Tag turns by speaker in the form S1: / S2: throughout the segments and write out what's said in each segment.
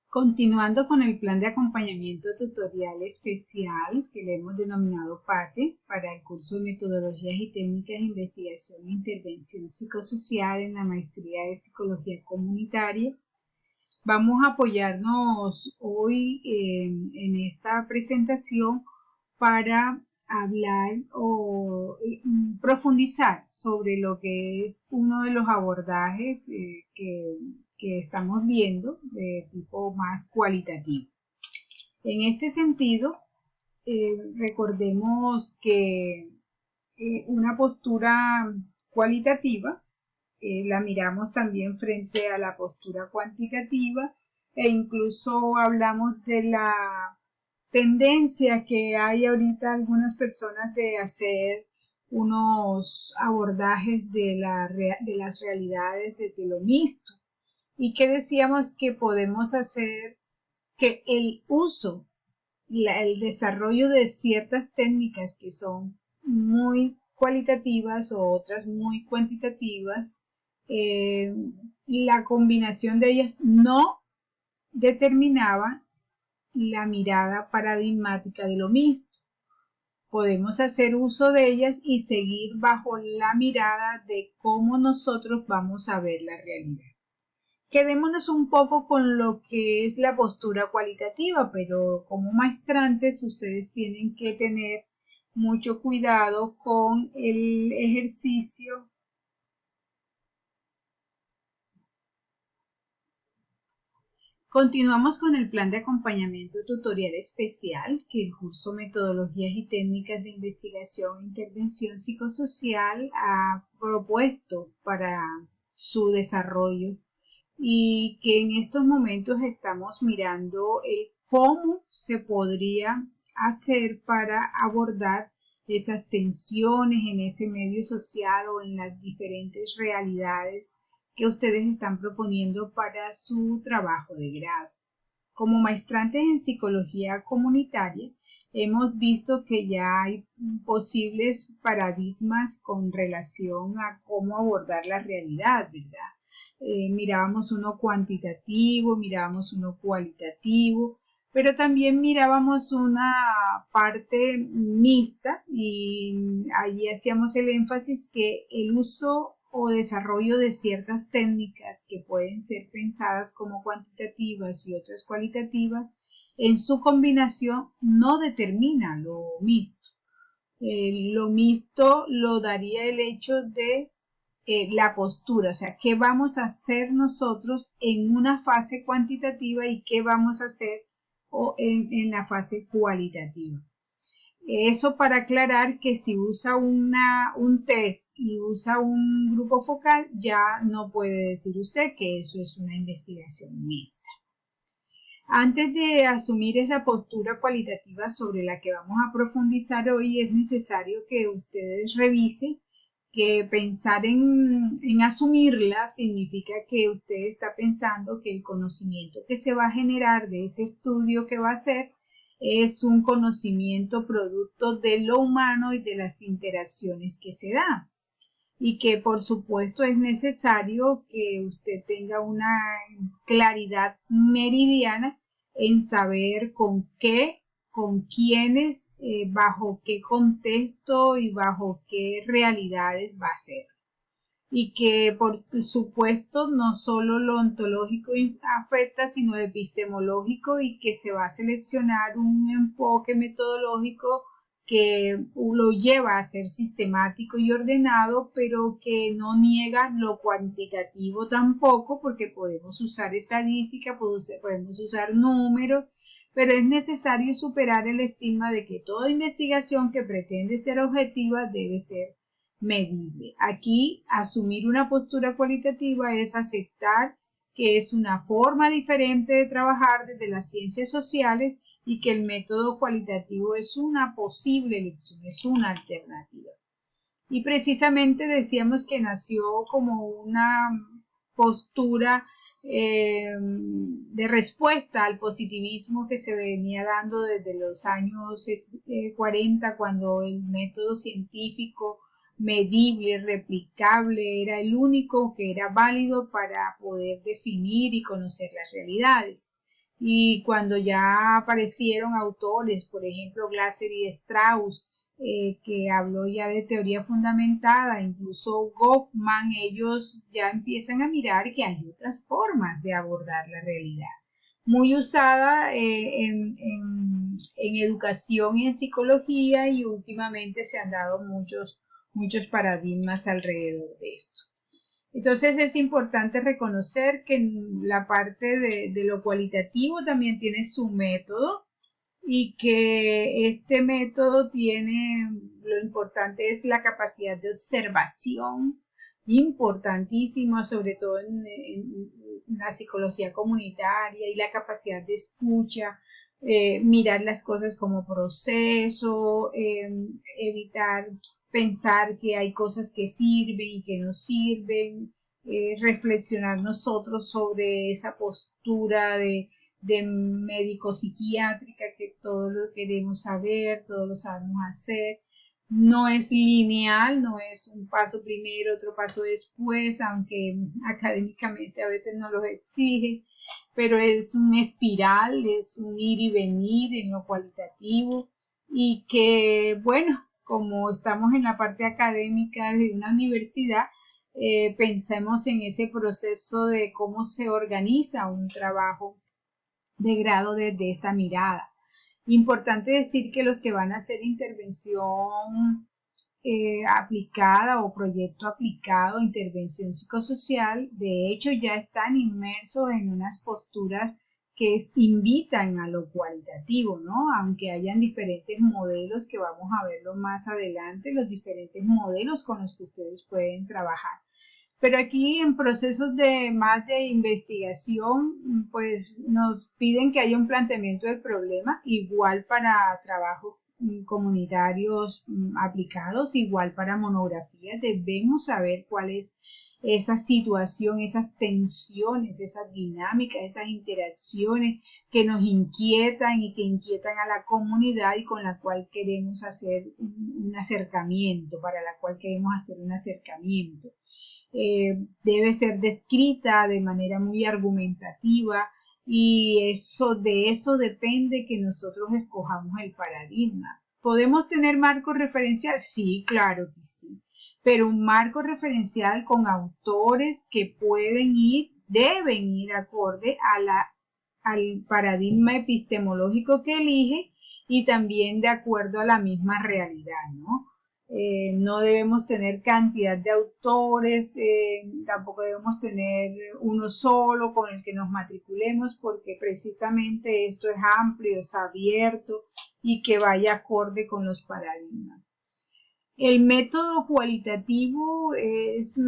S1: Continuando con el plan de acompañamiento tutorial especial que le hemos denominado PATE para el curso de Metodologías y Técnicas de Investigación e Intervención Psicosocial en la Maestría de Psicología Comunitaria, vamos a apoyarnos hoy en esta presentación para hablar o profundizar sobre lo que es uno de los abordajes que estamos viendo de tipo más cualitativo. En este sentido, recordemos que una postura cualitativa la miramos también frente a la postura cuantitativa e incluso hablamos de la tendencia que hay ahorita algunas personas de hacer unos abordajes de las realidades desde lo mixto y que decíamos que podemos hacer que el uso, el desarrollo de ciertas técnicas que son muy cualitativas o otras muy cuantitativas, la combinación de ellas no determinaba la mirada paradigmática de lo mixto. Podemos hacer uso de ellas y seguir bajo la mirada de cómo nosotros vamos a ver la realidad. Quedémonos un poco con lo que es la postura cualitativa, pero como maestrantes ustedes tienen que tener mucho cuidado con el ejercicio. Continuamos con el plan de acompañamiento tutorial especial que el curso Metodologías y Técnicas de Investigación e Intervención Psicosocial ha propuesto para su desarrollo y que en estos momentos estamos mirando el cómo se podría hacer para abordar esas tensiones en ese medio social o en las diferentes realidades que ustedes están proponiendo para su trabajo de grado. Como maestrantes en psicología comunitaria, hemos visto que ya hay posibles paradigmas con relación a cómo abordar la realidad, ¿verdad? Mirábamos uno cuantitativo, mirábamos uno cualitativo, pero también mirábamos una parte mixta y allí hacíamos el énfasis que el uso o desarrollo de ciertas técnicas que pueden ser pensadas como cuantitativas y otras cualitativas, en su combinación no determina lo mixto. Lo mixto lo daría el hecho de la postura, o sea, qué vamos a hacer nosotros en una fase cuantitativa y qué vamos a hacer en la fase cualitativa. Eso para aclarar que si usa un test y usa un grupo focal, ya no puede decir usted que eso es una investigación mixta. Antes de asumir esa postura cualitativa sobre la que vamos a profundizar hoy, es necesario que ustedes revisen que pensar en asumirla significa que usted está pensando que el conocimiento que se va a generar de ese estudio que va a hacer es un conocimiento producto de lo humano y de las interacciones que se dan. Y que por supuesto es necesario que usted tenga una claridad meridiana en saber con qué, con quiénes, bajo qué contexto y bajo qué realidades va a ser. Y que por supuesto no solo lo ontológico afecta, sino epistemológico y que se va a seleccionar un enfoque metodológico que lo lleva a ser sistemático y ordenado, pero que no niega lo cuantitativo tampoco, porque podemos usar estadística, podemos usar números, pero es necesario superar el estigma de que toda investigación que pretende ser objetiva debe ser medible. Aquí, asumir una postura cualitativa es aceptar que es una forma diferente de trabajar desde las ciencias sociales y que el método cualitativo es una posible elección, es una alternativa. Y precisamente decíamos que nació como una postura de respuesta al positivismo que se venía dando desde los años 40, cuando el método científico medible, replicable, era el único que era válido para poder definir y conocer las realidades. Y cuando ya aparecieron autores, por ejemplo, Glasser y Strauss, que habló ya de teoría fundamentada, incluso Goffman, ellos ya empiezan a mirar que hay otras formas de abordar la realidad. Muy usada en educación y en psicología, y últimamente se han dado muchos paradigmas alrededor de esto. Entonces es importante reconocer que la parte de lo cualitativo también tiene su método, y que este método tiene, lo importante es la capacidad de observación, importantísima, sobre todo en la psicología comunitaria, y la capacidad de escucha, mirar las cosas como proceso, evitar pensar que hay cosas que sirven y que no sirven, reflexionar nosotros sobre esa postura de médico psiquiátrica, que todo lo queremos saber, todo lo sabemos hacer. No es lineal, no es un paso primero, otro paso después, aunque académicamente a veces no lo exige, pero es un espiral, es un ir y venir en lo cualitativo, y que, bueno, como estamos en la parte académica de una universidad, pensemos en ese proceso de cómo se organiza un trabajo de grado desde esta mirada. Importante decir que los que van a hacer intervención aplicada o proyecto aplicado, intervención psicosocial, de hecho ya están inmersos en unas posturas que invitan a lo cualitativo, ¿no? Aunque hayan diferentes modelos que vamos a verlo más adelante, los diferentes modelos con los que ustedes pueden trabajar. Pero aquí en procesos de más de investigación, pues nos piden que haya un planteamiento del problema, igual para trabajos comunitarios aplicados, igual para monografías. Debemos saber cuál es esa situación, esas tensiones, esas dinámicas, esas interacciones que nos inquietan y que inquietan a la comunidad, y con la cual queremos hacer un acercamiento, para la cual queremos hacer un acercamiento. Debe ser descrita de manera muy argumentativa, y de eso depende que nosotros escojamos el paradigma. ¿Podemos tener marco referencial? Sí, claro que sí, pero un marco referencial con autores que deben ir acorde al paradigma epistemológico que elige, y también de acuerdo a la misma realidad, ¿no? No debemos tener cantidad de autores, tampoco debemos tener uno solo con el que nos matriculemos, porque precisamente esto es amplio, es abierto, y que vaya acorde con los paradigmas. El método cualitativo es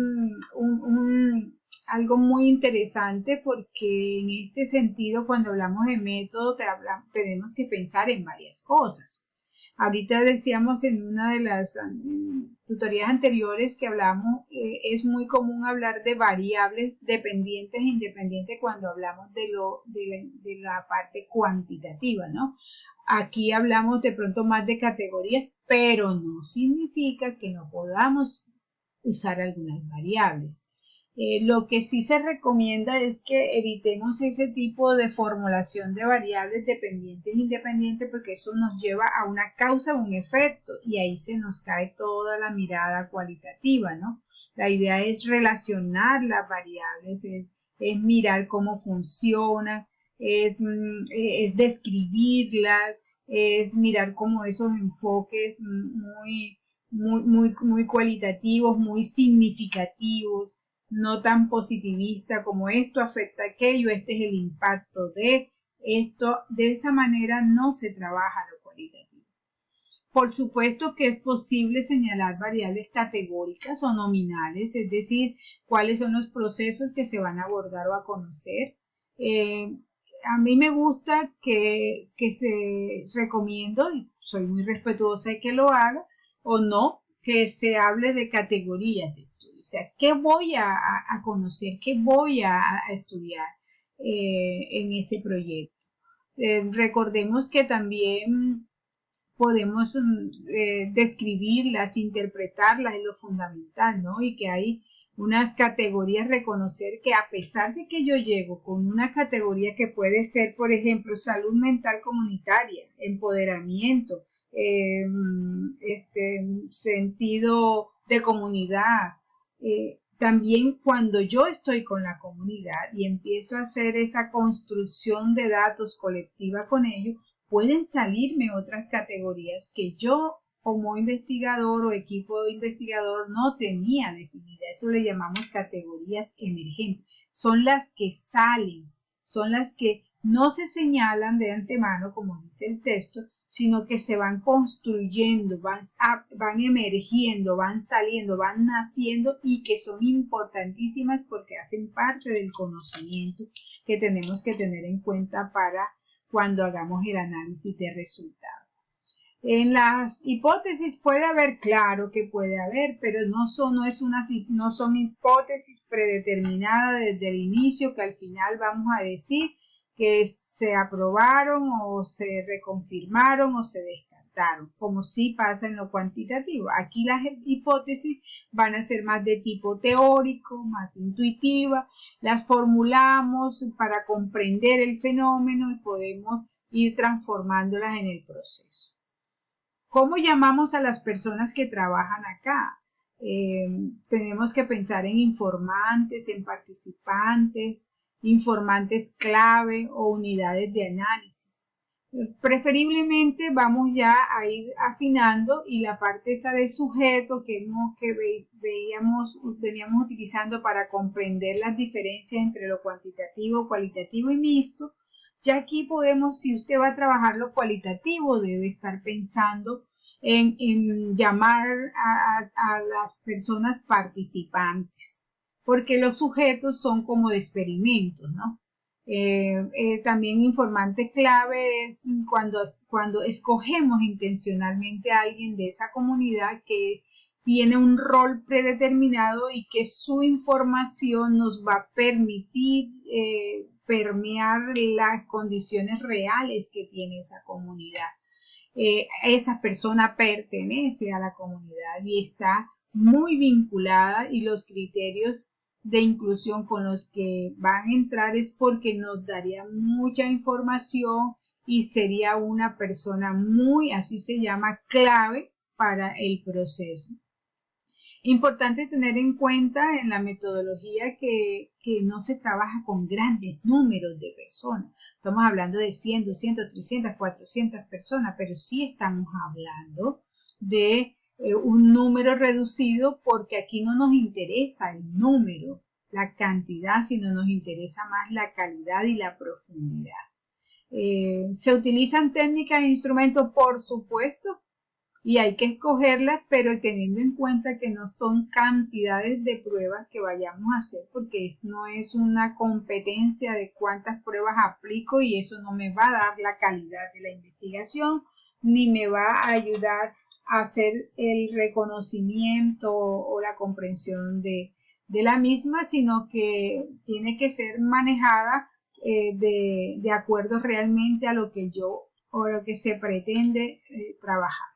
S1: algo muy interesante, porque en este sentido, cuando hablamos de método, tenemos que pensar en varias cosas. Ahorita decíamos en una de las tutorías anteriores que hablamos, es muy común hablar de variables dependientes e independientes cuando hablamos de la parte cuantitativa, ¿no? Aquí hablamos de pronto más de categorías, pero no significa que no podamos usar algunas variables. Lo que sí se recomienda es que evitemos ese tipo de formulación de variables dependientes e independientes, porque eso nos lleva a una causa o un efecto, y ahí se nos cae toda la mirada cualitativa, ¿no? La idea es relacionar las variables, es mirar cómo funcionan, es describirlas, es mirar cómo esos enfoques muy cualitativos, muy significativos, no tan positivista como esto afecta a aquello, este es el impacto de esto. De esa manera no se trabaja lo cualitativo. Por supuesto que es posible señalar variables categóricas o nominales, es decir, cuáles son los procesos que se van a abordar o a conocer. A mí me gusta que se recomiendo, y soy muy respetuosa de que lo haga, o no, que se hable de categorías de estudio. O sea, ¿qué voy a conocer? ¿Qué voy a estudiar en ese proyecto? Recordemos que también podemos describirlas, interpretarlas, es lo fundamental, ¿no? Y que hay unas categorías, reconocer que a pesar de que yo llego con una categoría que puede ser, por ejemplo, salud mental comunitaria, empoderamiento, sentido de comunidad, también cuando yo estoy con la comunidad y empiezo a hacer esa construcción de datos colectiva con ellos, pueden salirme otras categorías que yo como investigador o equipo de investigador no tenía definida. Eso le llamamos categorías emergentes. Son las que salen, son las que no se señalan de antemano, como dice el texto, sino que se van construyendo, van emergiendo, van saliendo, van naciendo y que son importantísimas porque hacen parte del conocimiento que tenemos que tener en cuenta para cuando hagamos el análisis de resultados. En las hipótesis puede haber, claro que puede haber, pero no son hipótesis predeterminadas desde el inicio que al final vamos a decir que se aprobaron o se reconfirmaron o se descartaron, como sí pasa en lo cuantitativo. Aquí las hipótesis van a ser más de tipo teórico, más intuitiva, las formulamos para comprender el fenómeno y podemos ir transformándolas en el proceso. ¿Cómo llamamos a las personas que trabajan acá? Tenemos que pensar en informantes, en participantes, informantes clave o unidades de análisis. Preferiblemente vamos ya a ir afinando y la parte esa de sujeto que veníamos utilizando para comprender las diferencias entre lo cuantitativo, cualitativo y mixto. Ya aquí podemos, si usted va a trabajar lo cualitativo, debe estar pensando en llamar a las personas participantes, porque los sujetos son como de experimentos, ¿no? También informante clave es cuando escogemos intencionalmente a alguien de esa comunidad que tiene un rol predeterminado y que su información nos va a permitir permear las condiciones reales que tiene esa comunidad. Esa persona pertenece a la comunidad y está muy vinculada y los criterios de inclusión con los que van a entrar es porque nos daría mucha información y sería una persona muy, así se llama, clave para el proceso. Importante tener en cuenta en la metodología que no se trabaja con grandes números de personas. Estamos hablando de 100, 200, 300, 400 personas, pero sí estamos hablando de un número reducido porque aquí no nos interesa el número, la cantidad, sino nos interesa más la calidad y la profundidad. ¿Se utilizan técnicas e instrumentos? Por supuesto, y hay que escogerlas, pero teniendo en cuenta que no son cantidades de pruebas que vayamos a hacer, porque no es una competencia de cuántas pruebas aplico y eso no me va a dar la calidad de la investigación, ni me va a ayudar a hacer el reconocimiento o la comprensión de la misma, sino que tiene que ser manejada de acuerdo realmente a lo que yo o lo que se pretende trabajar.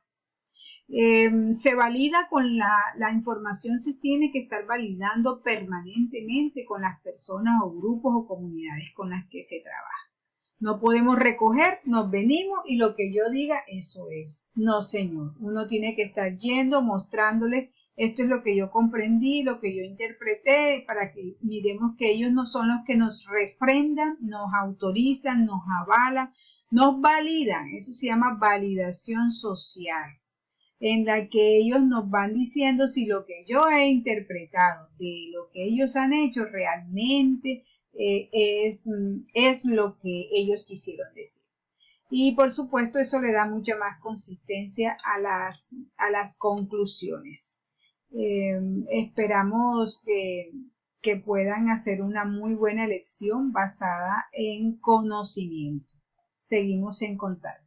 S1: Se valida con la información, se tiene que estar validando permanentemente con las personas o grupos o comunidades con las que se trabaja. No podemos recoger, nos venimos y lo que yo diga, eso es. No, señor. Uno tiene que estar yendo, mostrándoles, esto es lo que yo comprendí, lo que yo interpreté, para que miremos que ellos no son los que nos refrendan, nos autorizan, nos avalan, nos validan. Eso se llama validación social, en la que ellos nos van diciendo si lo que yo he interpretado de lo que ellos han hecho realmente es lo que ellos quisieron decir. Y por supuesto eso le da mucha más consistencia a las conclusiones. Esperamos que puedan hacer una muy buena elección basada en conocimiento. Seguimos en contacto.